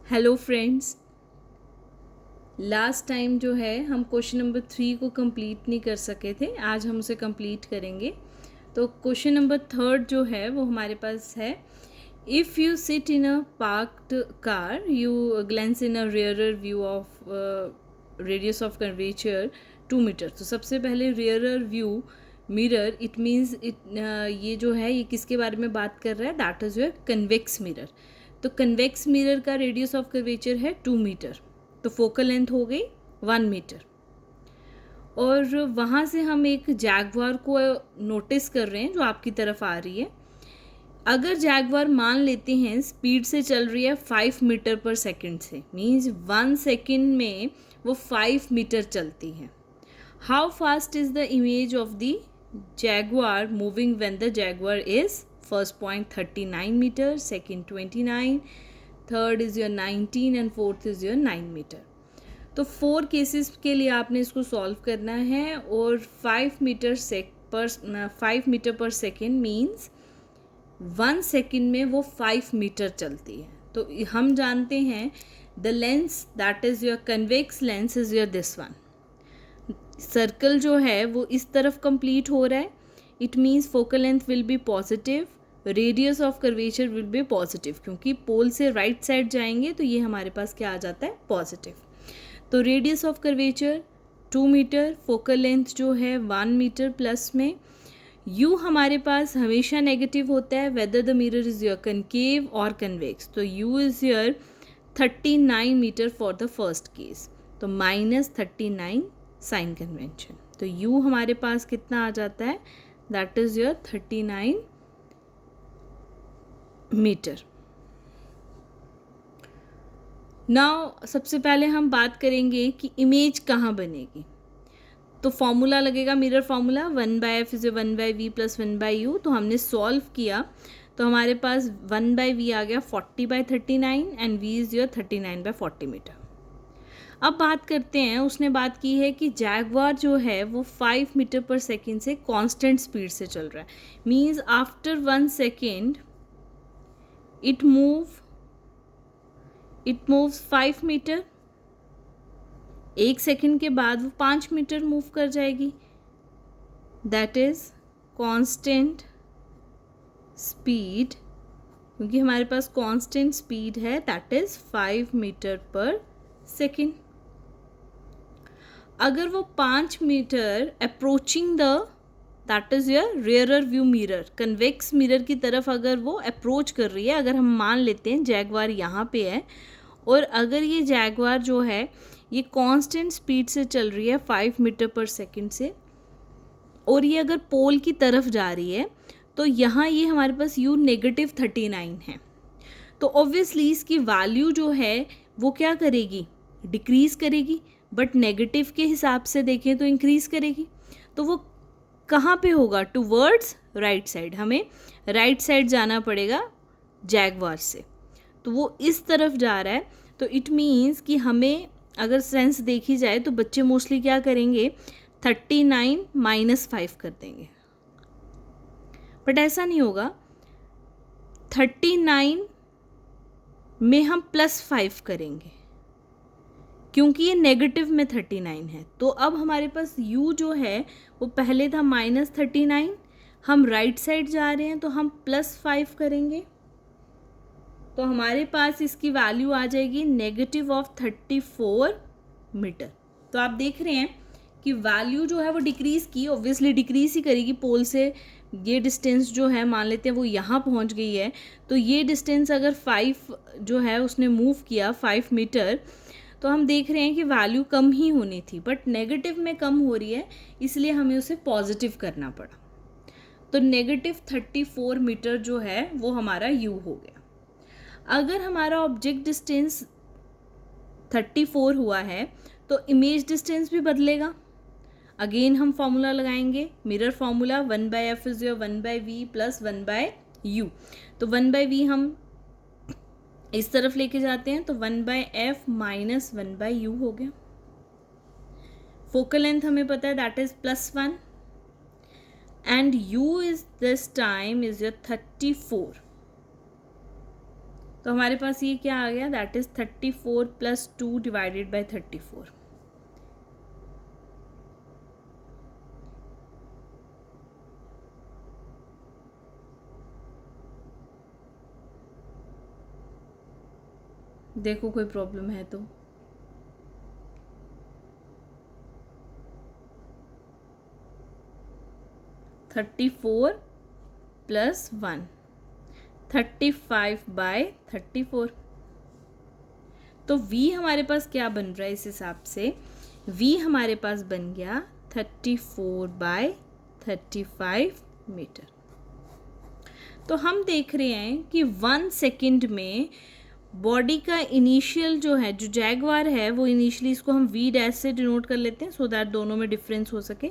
Hello friends, last time जो है हम क्वेश्चन नंबर 3 को कंप्लीट नहीं कर सके थे। आज हम उसे कंप्लीट करेंगे। तो क्वेश्चन नंबर 3 जो है वो हमारे पास है, if you sit in a parked car you glance in a rear view of radius of curvature 2 metre. तो सबसे पहले rear view mirror, it means ये जो है ये किसके बारे में बात कर रहा है, that is your convex mirror. तो कन्वेक्स मिरर का रेडियस ऑफ कर्वेचर है 2 मीटर, तो फोकल लेंथ हो गई 1 मीटर। और वहाँ से हम एक जैगवार को नोटिस कर रहे हैं जो आपकी तरफ आ रही है। अगर जैगवार मान लेते हैं स्पीड से चल रही है 5 मीटर पर सेकंड से, मीन्स 1 सेकंड में वो 5 मीटर चलती है। How fast is the image of the jaguar moving when the jaguar is first point 39 metre, second 29, third is your 19 and fourth is your 9 metre. तो 4 केसेस के लिए आपने इसको सॉल्व करना है। और 5 metre per second means 1 second में वो 5 मीटर चलती है। तो हम जानते हैं the lens that is your convex lens is your this one. Circle जो है वो इस तरफ कंप्लीट हो रहा है, it means focal length will be positive, radius of curvature will be positive, क्योंकि पोल से राइट साइड जाएंगे तो ये हमारे पास क्या आ जाता है, पॉजिटिव। तो radius of curvature 2 metre, focal length जो है 1 मीटर प्लस में। यू हमारे पास हमेशा नेगेटिव होता है whether the mirror is your concave और कन्वेक्स। तो you is your 39 metre for the first case, तो -39 साइन कन्वेंशन। तो यू हमारे पास कितना आ जाता है, that is your 39 metre. Now सबसे पहले हम बात करेंगे कि इमेज कहाँ बनेगी। तो फॉर्मूला लगेगा, mirror formula 1/f is 1/v plus 1/u। तो हमने सॉल्व किया तो हमारे पास 1/v आ गया 40/39 and v is your 39/40 metre. अब बात करते हैं, उसने बात की है कि जैगवार जो है वो 5 मीटर पर सेकेंड से कांस्टेंट स्पीड से चल रहा है, means after 1 second it moves 5 metre. 1 second के बाद वो 5 मीटर मूव कर जाएगी, दैट इज कांस्टेंट स्पीड। क्योंकि हमारे पास कांस्टेंट स्पीड है that is 5 metre per second. अगर वो 5 metre approaching the that is your rear view mirror, convex mirror की तरफ अगर वो अप्रोच कर रही है, अगर हम मान लेते हैं जैगवार यहाँ पे है और अगर ये जैगवार जो है ये कांस्टेंट स्पीड से चल रही है 5 मीटर पर सेकेंड से, और ये अगर पोल की तरफ जा रही है, तो यहाँ ये हमारे पास u -39 है। तो ऑब्वियसली इसकी वैल्यू जो है वो क्या करेगी, डिक्रीज़ करेगी, बट नेगेटिव के हिसाब से देखें तो इंक्रीज़ करेगी। तो वो कहाँ पे होगा, टूवर्ड्स राइट साइड। हमें राइट साइड जाना पड़ेगा जैगवार से, तो वो इस तरफ जा रहा है। तो इट मीन्स कि हमें अगर सेंस देखी जाए तो बच्चे मोस्टली क्या करेंगे, 39 -5 कर देंगे, बट ऐसा नहीं होगा। 39 में हम +5 करेंगे क्योंकि ये नेगेटिव में 39 है। तो अब हमारे पास u जो है वो पहले था -39, हम राइट साइड जा रहे हैं तो हम +5 करेंगे, तो हमारे पास इसकी वैल्यू आ जाएगी -34 मीटर। तो आप देख रहे हैं कि वैल्यू जो है वो डिक्रीज़ की, ऑब्वियसली डिक्रीज़ ही करेगी। पोल से ये डिस्टेंस जो है मान लेते हैं वो यहाँ पहुँच गई है, तो ये डिस्टेंस अगर 5 जो है उसने मूव किया 5 मीटर, तो हम देख रहे हैं कि वैल्यू कम ही होनी थी, बट नेगेटिव में कम हो रही है, इसलिए हमें उसे पॉजिटिव करना पड़ा। तो -34 मीटर जो है वो हमारा u हो गया। अगर हमारा ऑब्जेक्ट डिस्टेंस 34 हुआ है तो इमेज डिस्टेंस भी बदलेगा। अगेन हम फॉर्मूला लगाएंगे, mirror formula 1/f is your 1/v plus 1/u। तो 1/v हम इस तरफ लेके जाते हैं तो 1/f माइनस 1/u हो गया। फोकल लेंथ हमें पता है that is +1 and u is this time is your 34। तो हमारे पास ये क्या आ गया, दैट इज 34 + 2 डिवाइडेड बाय 34। देखो कोई प्रॉब्लम है तो। (34 + 1) 35/34। तो v हमारे पास क्या बन रहा है इस हिसाब से, v हमारे पास बन गया 34/35 मीटर। तो हम देख रहे हैं कि 1 सेकेंड में बॉडी का इनिशियल जो है, जो जैगवार है, वो इनिशियली, इसको हम v डैश से डिनोट कर लेते हैं सो दैट दोनों में डिफरेंस हो सके।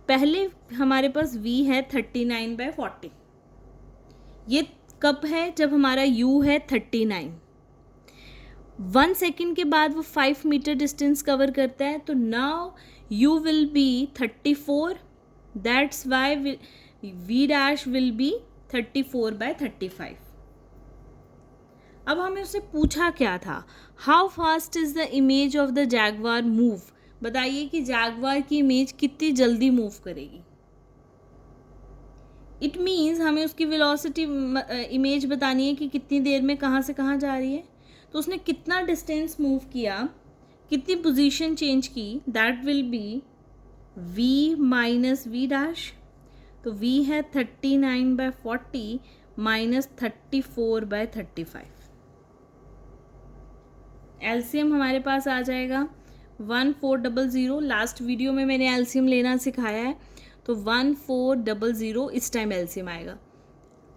पहले हमारे पास v है 39/40। ये कब है, जब हमारा u है 39। 1 सेकेंड के बाद वो 5 मीटर डिस्टेंस कवर करता है, तो now u will be 34, that's why v dash will be 34/35। अब हमें उससे पूछा क्या था, how fast is the image of the Jaguar move. बताइए कि जैगवार की इमेज कितनी जल्दी मूव करेगी। इट मीन्स हमें उसकी वेलोसिटी इमेज बतानी है कि कितनी देर में कहाँ से कहाँ जा रही है। तो उसने कितना डिस्टेंस मूव किया, कितनी पोजीशन चेंज की, that will B v - v dash. तो v है 39/40 - 34/35। एलसीएम हमारे पास आ जाएगा 1400। लास्ट वीडियो में मैंने एलसीएम लेना सिखाया है, तो 1400 इस टाइम एलसीएम आएगा।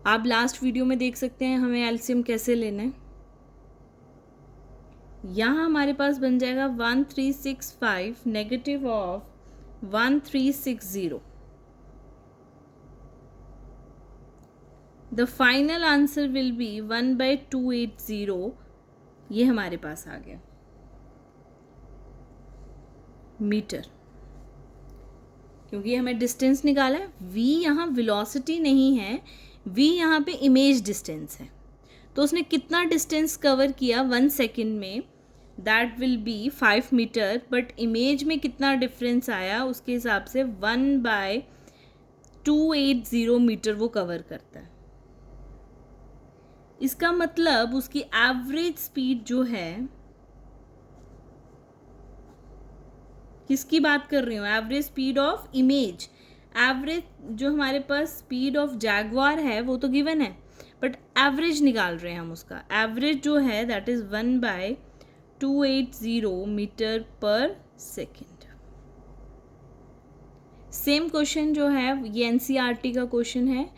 आप लास्ट वीडियो में देख सकते हैं हमें एलसीएम कैसे लेना है। यहाँ हमारे पास बन जाएगा 1365 negative of 1360। The final answer will be 1/280। ये हमारे पास आ गया मीटर, क्योंकि हमें डिस्टेंस निकाला है। v यहाँ वेलोसिटी नहीं है, v यहाँ पे इमेज डिस्टेंस है। तो उसने कितना डिस्टेंस कवर किया 1 सेकेंड में, that will be 5 metre, but image में कितना डिफरेंस आया उसके हिसाब से 1/280 मीटर वो कवर करता है। इसका मतलब उसकी एवरेज स्पीड जो है, किसकी बात कर रही हूँ, average speed of image. Average जो हमारे पास स्पीड ऑफ जैगवार है वो तो गिवन है, बट एवरेज निकाल रहे हैं हम उसका। एवरेज जो है that is 1/280 metre per second. Same question जो है ये एनसीईआरटी का क्वेश्चन है।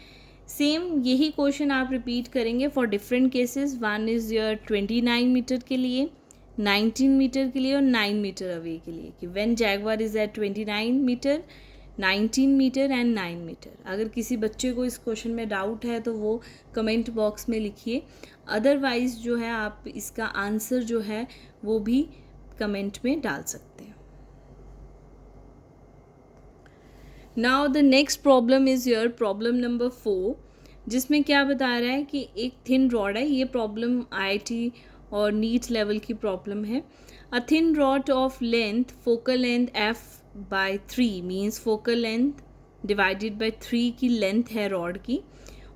सेम यही क्वेश्चन आप रिपीट करेंगे for different cases. 1 is your 29 metre के लिए, 19 मीटर के लिए और 9 मीटर अवे के लिए, कि when jaguar is at 29 metre, 19 metre and 9 metre. अगर किसी बच्चे को इस क्वेश्चन में डाउट है तो वो कमेंट बॉक्स में लिखिए, अदरवाइज जो है आप इसका आंसर जो है वो भी कमेंट में डाल सकते हैं। Now the next problem is your problem number 4, जिसमें क्या बता रहा है कि एक थिन रॉड है। ये प्रॉब्लम आईआईटी और नीट लेवल की प्रॉब्लम है। A thin rod of length, focal length f/3 means focal length divided by 3 की लेंथ है रॉड की,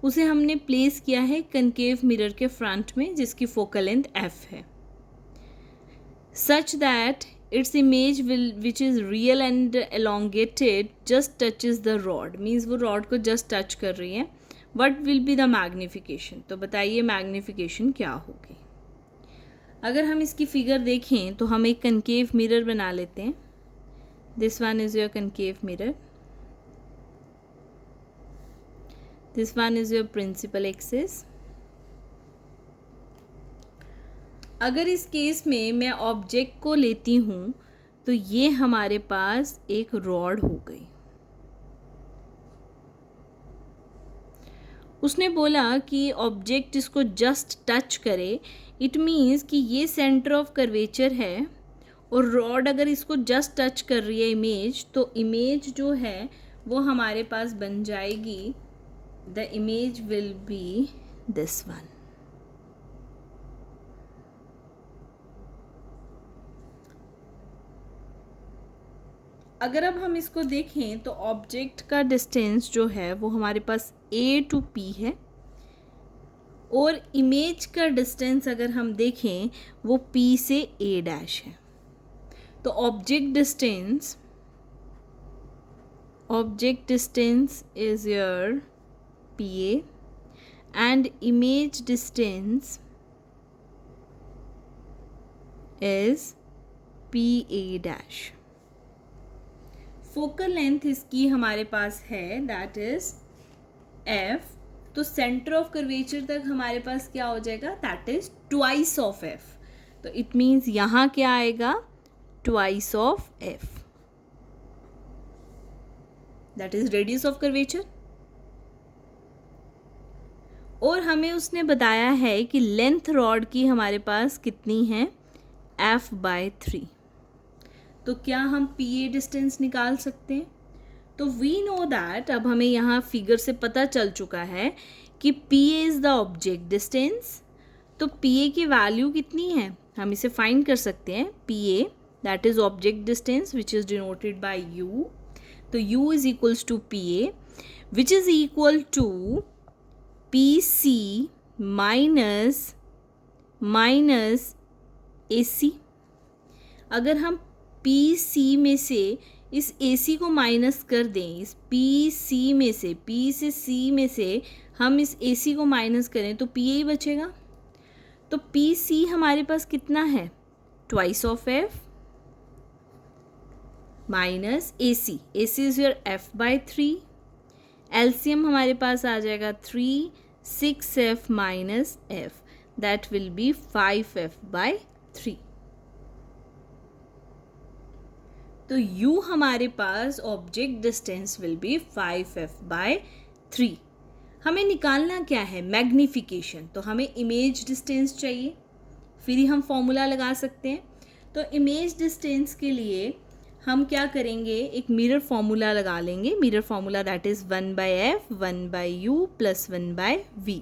उसे हमने प्लेस किया है कनकेव मिरर के फ्रंट में जिसकी फोकल लेंथ f है, such that its image which is real and elongated just touches the rod, means वो रॉड को just touch कर रही है। what will be the magnification? तो बताइए मैग्निफिकेशन क्या होगी। अगर हम इसकी फिगर देखें तो हम एक कनकेव मिरर बना लेते हैं। This one is your concave mirror, this one is your principal axis. अगर इस केस में मैं ऑब्जेक्ट को लेती हूँ तो ये हमारे पास एक रॉड हो गई। उसने बोला कि ऑब्जेक्ट इसको जस्ट टच करे, इट मीन्स कि ये सेंटर ऑफ कर्वेचर है और रॉड अगर इसको जस्ट टच कर रही है इमेज, तो इमेज जो है वो हमारे पास बन जाएगी, the image will B this one. अगर अब हम इसको देखें तो ऑब्जेक्ट का डिस्टेंस जो है वो हमारे पास A टू P है, और इमेज का डिस्टेंस अगर हम देखें वो P से A डैश है। तो object distance is your PA and image distance is PA dash. Focal length इसकी हमारे पास है दैट इज F। तो सेंटर ऑफ कर्वेचर तक हमारे पास क्या हो जाएगा, that is twice of F। तो इट मीन्स यहाँ क्या आएगा, twice of F, that is radius of curvature. और हमें उसने बताया है कि लेंथ रॉड की हमारे पास कितनी है, F/3। तो क्या हम PA डिस्टेंस निकाल सकते हैं? तो वी नो दैट, अब हमें यहाँ फिगर से पता चल चुका है कि PA is the object distance. तो PA की वैल्यू कितनी है, हम इसे फाइंड कर सकते हैं। PA that is object distance which is denoted by U। तो U is equals to PA which is equal to PC minus AC। अगर हम PC में से इस AC को माइनस कर दें, इस PC में से, P से C में से हम इस AC को माइनस करें तो PA ही बचेगा। तो PC हमारे पास कितना है, twice of F minus AC। AC is your F/3। LCM हमारे पास आ जाएगा 3, 6F minus F, that will be 5F/3। तो U हमारे पास object distance will be 5F/3। हमें निकालना क्या है, मैग्नीफिकेशन। तो हमें इमेज डिस्टेंस चाहिए, फिर ही हम फॉर्मूला लगा सकते हैं। तो इमेज डिस्टेंस के लिए हम क्या करेंगे, एक मिरर फॉर्मूला लगा लेंगे। Mirror formula that is 1/F 1/U plus 1/V।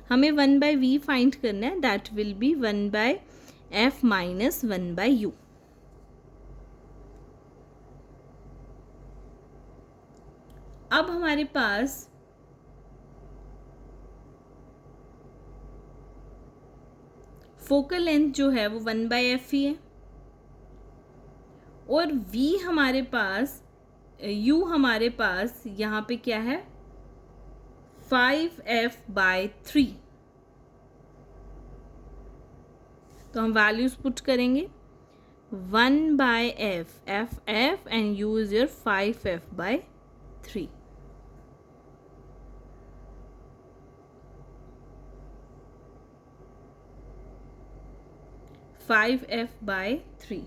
हमें 1/V फाइंड करना है, that will B 1/F minus 1/U। अब हमारे पास फोकल लेंथ जो है वो 1/F ही है, और V हमारे पास, U हमारे पास यहाँ पे क्या है, 5F/3। तो हम वैल्यूज पुट करेंगे, 1/F F and U is your 5F/3। Five F/3।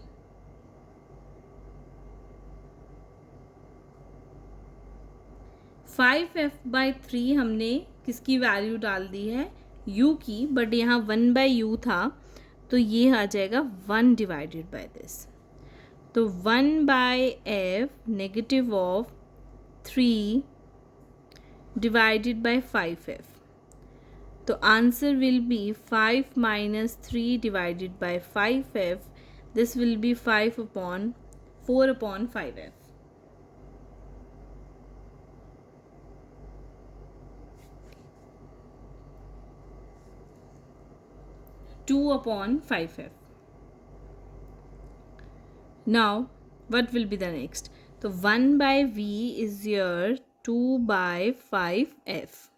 Five F/3 हमने किसकी वैल्यू डाल दी है, U की, बट यहाँ 1/U था तो ये आ जाएगा 1 डिवाइडेड बाय दिस। तो 1/F negative of 3 divided by 5F। तो answer will be 5 minus 3 divided by 5F। This will be 4/5F। 2/5F। Now, what will be the next? So 1/V is your 2/5F.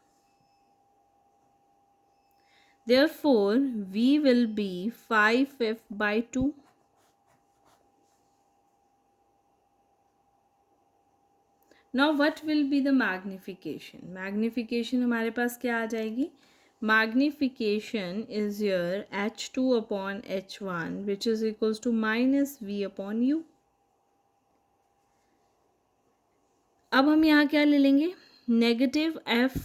Therefore, V will be 5F/2. Now, what will be the magnification? Magnification हमारे पास क्या आ जाएगी? Magnification is your H2/H1 which is equals to minus V/U. अब हम यहाँ क्या ले लेंगे, negative F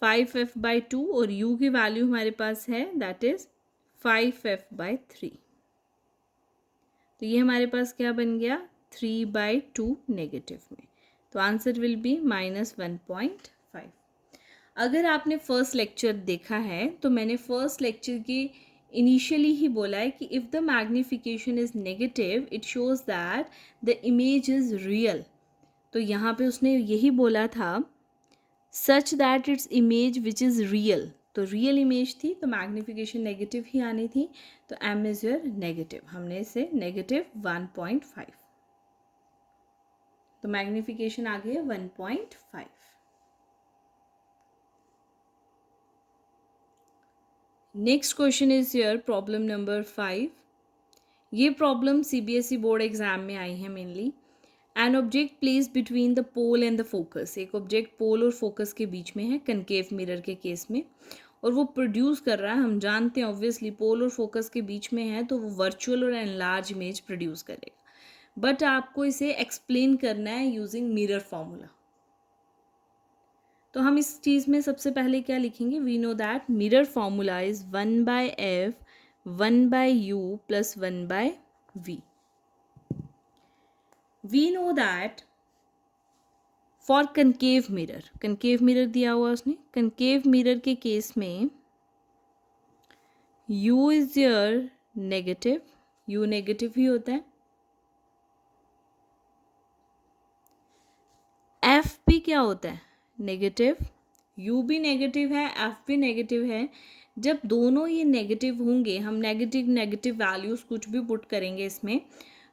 5F/2 और U की वैल्यू हमारे पास है दैट इज 5F/3। तो ये हमारे पास क्या बन गया, 3/2 नेगेटिव में। तो आंसर विल बी -1.5। अगर आपने फर्स्ट लेक्चर देखा है तो मैंने फर्स्ट लेक्चर की इनिशियली ही बोला है कि if the magnification is negative it shows that the image is real. तो यहाँ पे उसने यही बोला था such that its image which is real, तो रियल इमेज थी तो मैग्नीफिकेशन नेगेटिव ही आनी थी, तो एम इज़ योर नेगेटिव, हमने इसे -1.5, तो मैग्नीफिकेशन आ गई 1.5। Next question is your problem number 5। ये प्रॉब्लम CBSE बोर्ड एग्जाम में आई है mainly. An object place between the pole and the focus, एक ऑब्जेक्ट पोल और फोकस के बीच में है कनकेव मिरर के केस में, और वो प्रोड्यूस कर रहा है, हम जानते हैं ऑब्वियसली पोल और फोकस के बीच में है तो वो वर्चुअल और एनलार्ज इमेज प्रोड्यूस करेगा, बट आपको इसे एक्सप्लेन करना है यूजिंग मिरर फॉर्मूला। तो हम इस चीज़ में सबसे पहले क्या लिखेंगे, we know that mirror formula is 1/f 1/u plus 1/v। We know that for concave mirror दिया हुआ उसने, कनकेव मिरर के केस में u is your negative, u negative ही होता है, f भी क्या होता है नेगेटिव, u भी नेगेटिव है f भी नेगेटिव है। जब दोनों ये नेगेटिव होंगे, हम नेगेटिव वैल्यूज़ कुछ भी पुट करेंगे इसमें,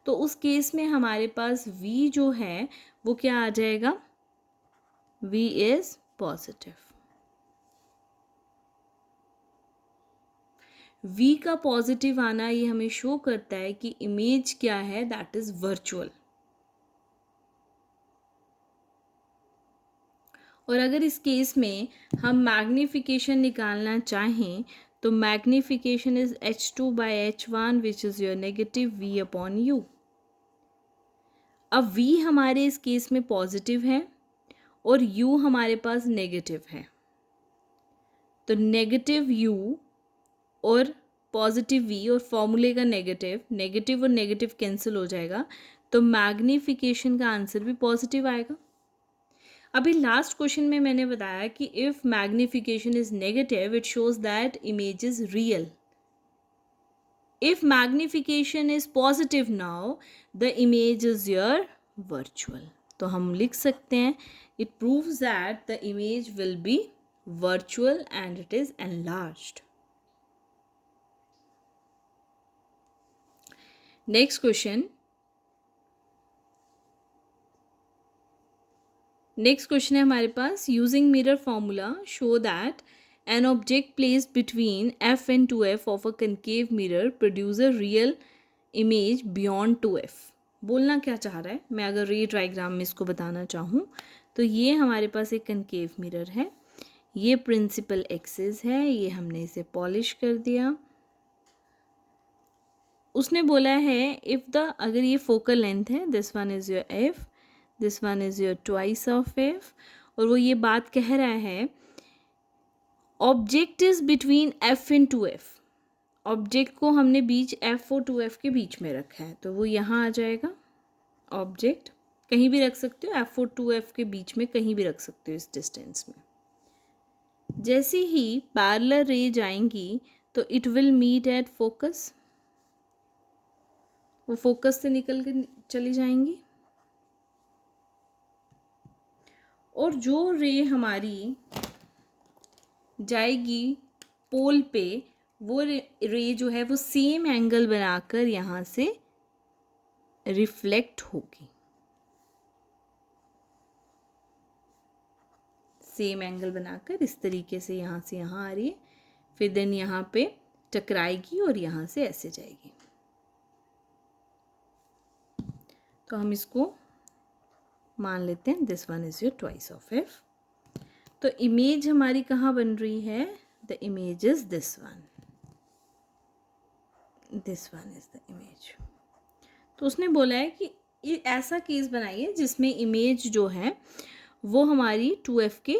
तो उस केस में हमारे पास v जो है वो क्या आ जाएगा, v इज पॉजिटिव। v का पॉजिटिव आना ये हमें शो करता है कि इमेज क्या है, दैट इज वर्चुअल। और अगर इस केस में हम मैग्नीफिकेशन निकालना चाहें तो magnification is h2/h1 which is your negative v/u। अब v हमारे इस केस में पॉजिटिव है और u हमारे पास नेगेटिव है, तो नेगेटिव u और पॉजिटिव v और फॉर्मूले का नेगेटिव और नेगेटिव कैंसिल हो जाएगा, तो मैग्नीफिकेशन का आंसर भी पॉजिटिव आएगा। अभी लास्ट क्वेश्चन में मैंने बताया कि if magnification is negative it shows that image is real. If magnification is positive now the image is your virtual. तो हम लिख सकते हैं it proves that the image will be virtual and it is enlarged. Next question है हमारे पास, using mirror formula show that an object placed between f and 2f of a concave mirror produce a real image beyond 2f। बोलना क्या चाह रहा है, मैं अगर रे डायग्राम में इसको बताना चाहूँ तो ये हमारे पास एक कनकेव मिरर है, ये प्रिंसिपल एक्सिस है, ये हमने इसे पॉलिश कर दिया। उसने बोला है इफ़ द, अगर ये फोकल लेंथ है, this one is your f, this one is your twice of f, और वो ये बात कह रहा है object is between f and 2f। Object को हमने बीच f और 2f के बीच में रखा है, तो वो यहाँ आ जाएगा। ऑब्जेक्ट कहीं भी रख सकते हो, f और 2f के बीच में कहीं भी रख सकते हो इस डिस्टेंस में। जैसे ही पैरेलल रे जाएंगी तो it will meet at focus, वो फोकस से निकल के चली जाएंगी, और जो रे हमारी जाएगी पोल पे वो रे जो है वो सेम एंगल बनाकर यहाँ से रिफ्लेक्ट होगी, सेम एंगल बनाकर इस तरीके से यहाँ आ रही है, फिर देन यहाँ पे टकराएगी और यहाँ से ऐसे जाएगी। तो हम इसको मान लेते हैं this one is your twice of f। तो इमेज हमारी कहाँ बन रही है, the image is this one is the image. तो उसने बोला है कि ऐसा केस बनाइए जिसमें इमेज जो है वो हमारी 2f के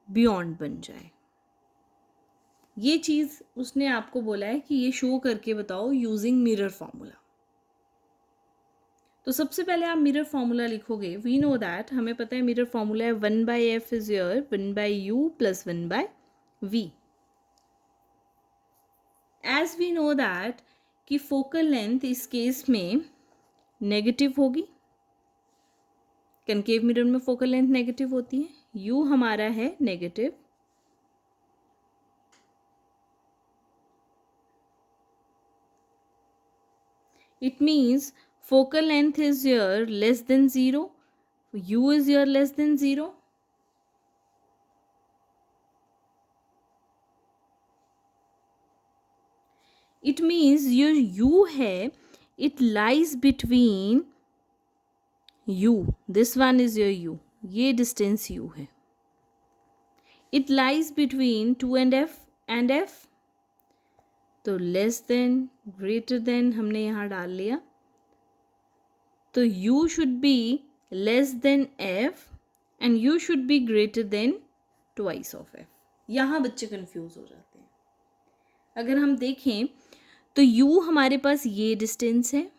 बियॉन्ड बन जाए। ये चीज़ उसने आपको बोला है कि ये शो करके बताओ यूजिंग मिरर फॉर्मूला। तो सबसे पहले आप मिरर फॉर्मूला लिखोगे, वी नो दैट, हमें पता है मिरर फॉर्मूला है 1/f is your 1/u plus 1/v। As we know that कि फोकल लेंथ इस केस में नेगेटिव होगी, कनकेव मिरर में फोकल लेंथ नेगेटिव होती है, यू हमारा है negative, it means focal length is here less than 0, u is here less than 0. It means your u है, it lies between u, this one is your u, ये distance u है, it lies between 2 and f, तो less than greater than हमने यहाँ डाल लिया, तो u should be less than f and u should be greater than twice of f. यहाँ बच्चे कंफ्यूज हो जाते हैं. अगर हम देखें तो u हमारे पास ये डिस्टेंस है,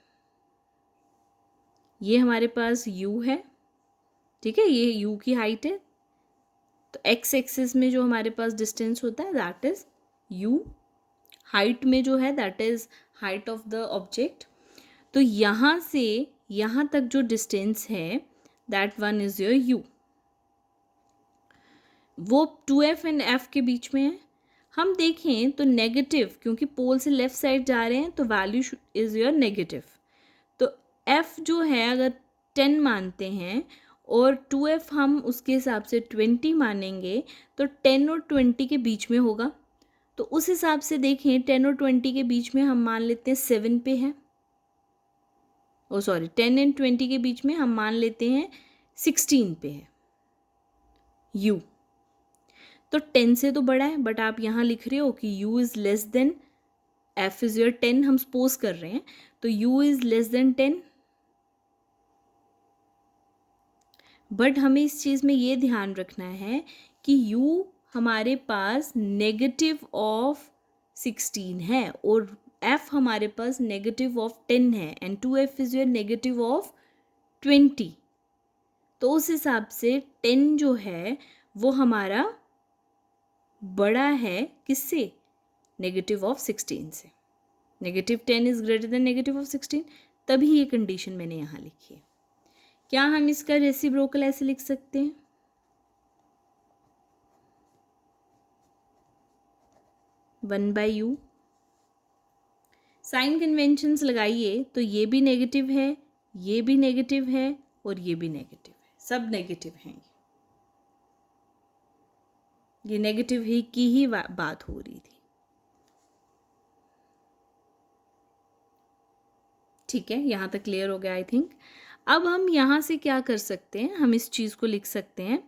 ये हमारे पास u है, ठीक है, ये u की हाइट है, तो x एक्सिस में जो हमारे पास डिस्टेंस होता है दैट इज u, हाइट में जो है that is height of the object. तो यहाँ से यहाँ तक जो डिस्टेंस है that one is your u, वो 2f एंड f के बीच में है. हम देखें तो नेगेटिव, क्योंकि पोल से लेफ्ट साइड जा रहे हैं तो वैल्यू इज योर नेगेटिव, तो f जो है अगर 10 मानते हैं और 2f हम उसके हिसाब से 20 मानेंगे तो 10 और 20 के बीच में होगा. तो उस हिसाब से देखें 10 और 20 के बीच में हम मान लेते हैं 7 पे है, 10 एंड 20 के बीच में हम मान लेते हैं 16 पे है u. तो 10 से तो बड़ा है, बट आप यहाँ लिख रहे हो कि u is less than f is your 10, हम सपोज कर रहे हैं, तो u is less than 10. But हमें इस चीज़ में ये ध्यान रखना है कि u हमारे पास नेगेटिव ऑफ 16 है और f हमारे पास नेगेटिव ऑफ 10 है and 2f is your negative of 20. तो उस हिसाब से 10 जो है वो हमारा बड़ा है किससे, नेगेटिव ऑफ 16 से. Negative 10 is greater than negative of 16, तभी ये कंडीशन मैंने यहाँ लिखी है. क्या हम इसका रेसिप्रोकल ऐसे लिख सकते हैं, one by u. Sign conventions लगाइए तो ये भी नेगेटिव है, ये भी नेगेटिव है और ये भी नेगेटिव है, सब नेगेटिव हैं. ये नेगेटिव ही की ही बात हो रही थी. ठीक है, यहाँ तक क्लियर हो गया आई थिंक. अब हम यहाँ से क्या कर सकते हैं, हम इस चीज़ को लिख सकते हैं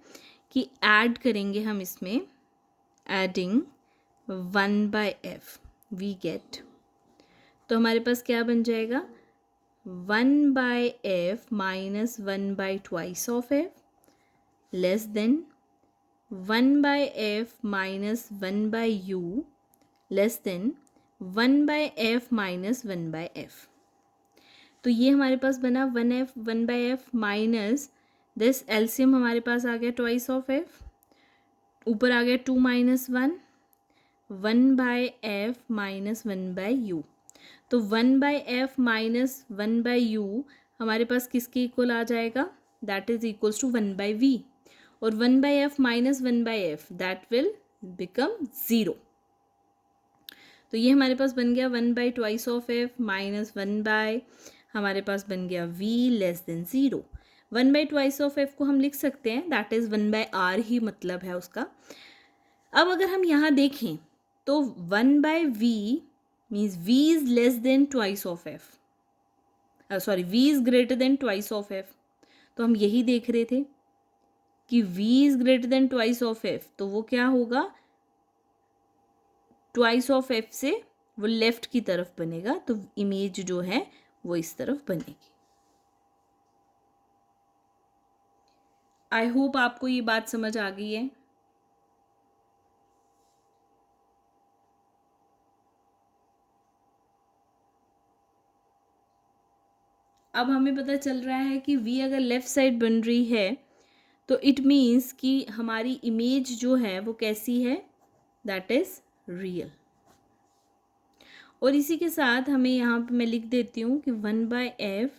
कि ऐड करेंगे हम इसमें, एडिंग 1/f वी गेट, तो हमारे पास क्या बन जाएगा, 1/f minus 1/2 of f less than 1/f minus 1/u less than 1/f minus 1/f. तो ये हमारे पास बना 1/f माइनस दिस एलसीएम हमारे पास आ गया ट्वाइस ऑफ f, ऊपर आ गया 2 माइनस 1, 1/f माइनस 1/u. तो 1/f माइनस 1/u हमारे पास किसके इक्वल आ जाएगा, that is equals to 1/v, और 1/f minus 1/f that will become 0. तो ये हमारे पास बन गया 1/2 ऑफ f माइनस 1/ हमारे पास बन गया v less than 0. 1/2 of f को हम लिख सकते हैं, दैट इज़ 1/r ही मतलब है उसका. अब अगर हम यहाँ देखें तो 1/v means v is less than twice of f, v is greater than twice of f. तो हम यही देख रहे थे कि v is greater than twice of f, तो वो क्या होगा, ट्वाइस ऑफ f से वो लेफ्ट की तरफ बनेगा, तो इमेज जो है वो इस तरफ बनेगी. आई होप आपको ये बात समझ आ गई है. अब हमें पता चल रहा है कि v अगर लेफ़्ट साइड बन रही है तो इट मीन्स कि हमारी इमेज जो है वो कैसी है, दैट इज़ रियल. और इसी के साथ हमें यहाँ पे मैं लिख देती हूँ कि 1/f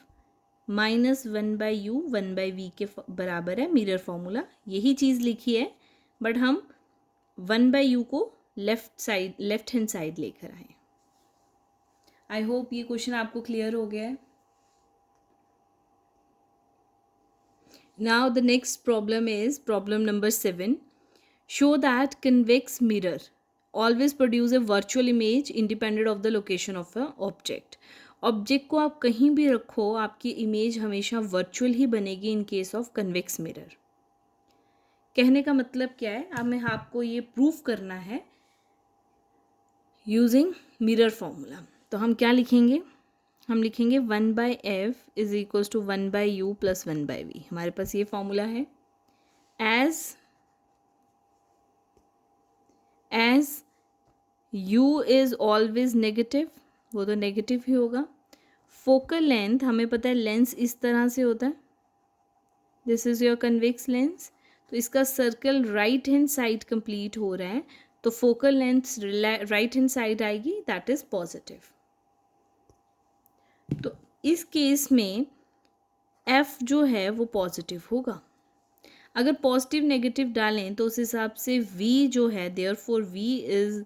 माइनस 1/u 1/v के बराबर है मिरर फॉर्मूला। यही चीज़ लिखी है, बट हम 1/u को लेफ्ट हैंड साइड लेकर आए। आई होप ये क्वेश्चन आपको क्लियर हो गया है। Now the next problem is problem number 7. Show that convex mirror always produce a virtual image independent of the location of a object. Object को आप कहीं भी रखो, आपकी इमेज हमेशा वर्चुअल ही बनेगी in case of convex mirror. कहने का मतलब क्या है, अब मैं आपको ये प्रूफ करना है यूजिंग मिरर फॉर्मूला। तो हम क्या लिखेंगे, हम लिखेंगे 1/f is equals to 1/u plus 1/v। हमारे पास ये फॉर्मूला है। As u is always negative, वो तो नेगेटिव ही होगा। फोकल लेंथ हमें पता है लेंस इस तरह से होता है, this is your convex lens. तो इसका circle right hand side complete हो रहा है, तो focal length right hand side आएगी, दैट इज पॉजिटिव। तो इस केस में f जो है वो पॉजिटिव होगा। अगर पॉजिटिव नेगेटिव डालें तो उस हिसाब से v जो है देयरफॉर v इज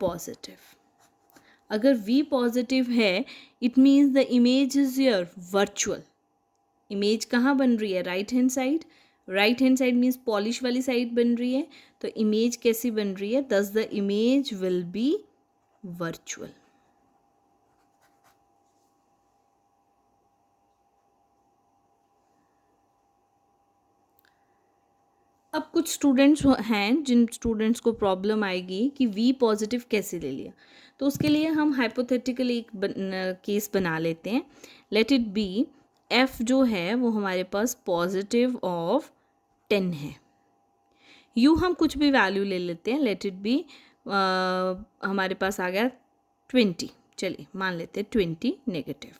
पॉजिटिव। अगर v पॉजिटिव है it means the image is your virtual. Image कहाँ बन रही है, right hand side. Right hand side means polish वाली साइड बन रही है, तो इमेज कैसी बन रही है, दस the image will be virtual. अब कुछ स्टूडेंट्स हैं जिन स्टूडेंट्स को प्रॉब्लम आएगी कि v पॉजिटिव कैसे ले लिया, तो उसके लिए हम हाइपोथेटिकल एक केस बना लेते हैं। लेट इट बी f जो है वो हमारे पास पॉजिटिव ऑफ 10 है। u हम कुछ भी वैल्यू ले लेते हैं, लेट इट बी हमारे पास आ गया 20, चलिए मान लेते हैं 20 नेगेटिव।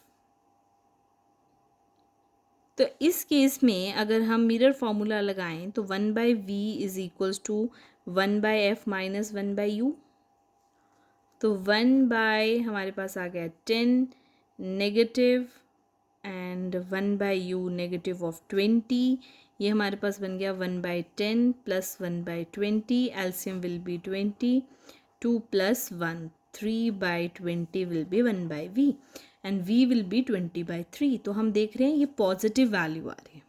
तो इस केस में अगर हम मिरर फॉर्मूला लगाएं तो 1/v is equals to 1/f minus 1/u। तो 1/ हमारे पास आ गया 10 negative and 1/u negative of 20। ये हमारे पास बन गया 1/10 plus 1/20, LCM will be 20, 2 plus 1 3/20 will be 1/v and v will be 20/3। तो हम देख रहे हैं ये पॉजिटिव वैल्यू आ रही है।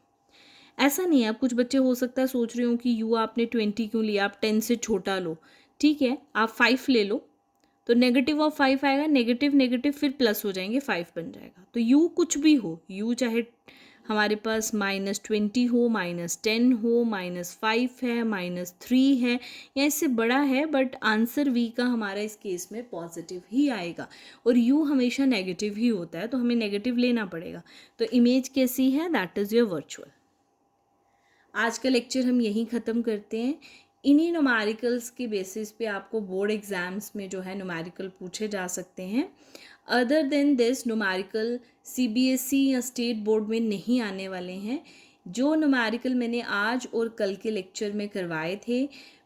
ऐसा नहीं है, अब कुछ बच्चे हो सकता है सोच रहे हो कि u आपने 20 क्यों लिया, आप 10 से छोटा लो। ठीक है, आप 5 ले लो, तो नेगेटिव ऑफ 5 आएगा, नेगेटिव नेगेटिव फिर प्लस हो जाएंगे, 5 बन जाएगा। तो u कुछ भी हो, u चाहे हमारे पास -20 हो, -10 हो, -5 है, -3 है या इससे बड़ा है, बट आंसर v का हमारा इस केस में पॉजिटिव ही आएगा। और u हमेशा नेगेटिव ही होता है, तो हमें नेगेटिव लेना पड़ेगा। तो इमेज कैसी है, दैट इज़ योर वर्चुअल। आज का लेक्चर हम यहीं ख़त्म करते हैं। इन्हीं न्यूमेरिकल्स के बेसिस पे आपको बोर्ड एग्ज़ाम्स में जो है न्यूमेरिकल पूछे जा सकते हैं। Other than this numerical CBSE या स्टेट बोर्ड में नहीं आने वाले हैं। जो न्यूमेरिकल मैंने आज और कल के लेक्चर में करवाए थे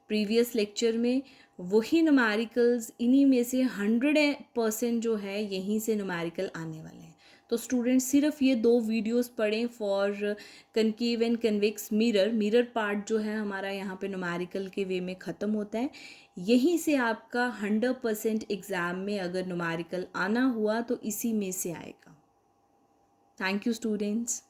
प्रीवियस लेक्चर में, वही न्यूमेरिकल्स इन्हीं में से 100% जो है यहीं से न्यूमेरिकल आने वाले हैं। तो स्टूडेंट्स सिर्फ ये 2 वीडियोस पढ़ें for concave and convex mirror. Mirror part जो है हमारा यहाँ पे न्यूमेरिकल के वे में ख़त्म होता है। यहीं से आपका 100% एग्ज़ाम में अगर न्यूमेरिकल आना हुआ तो इसी में से आएगा। Thank you students.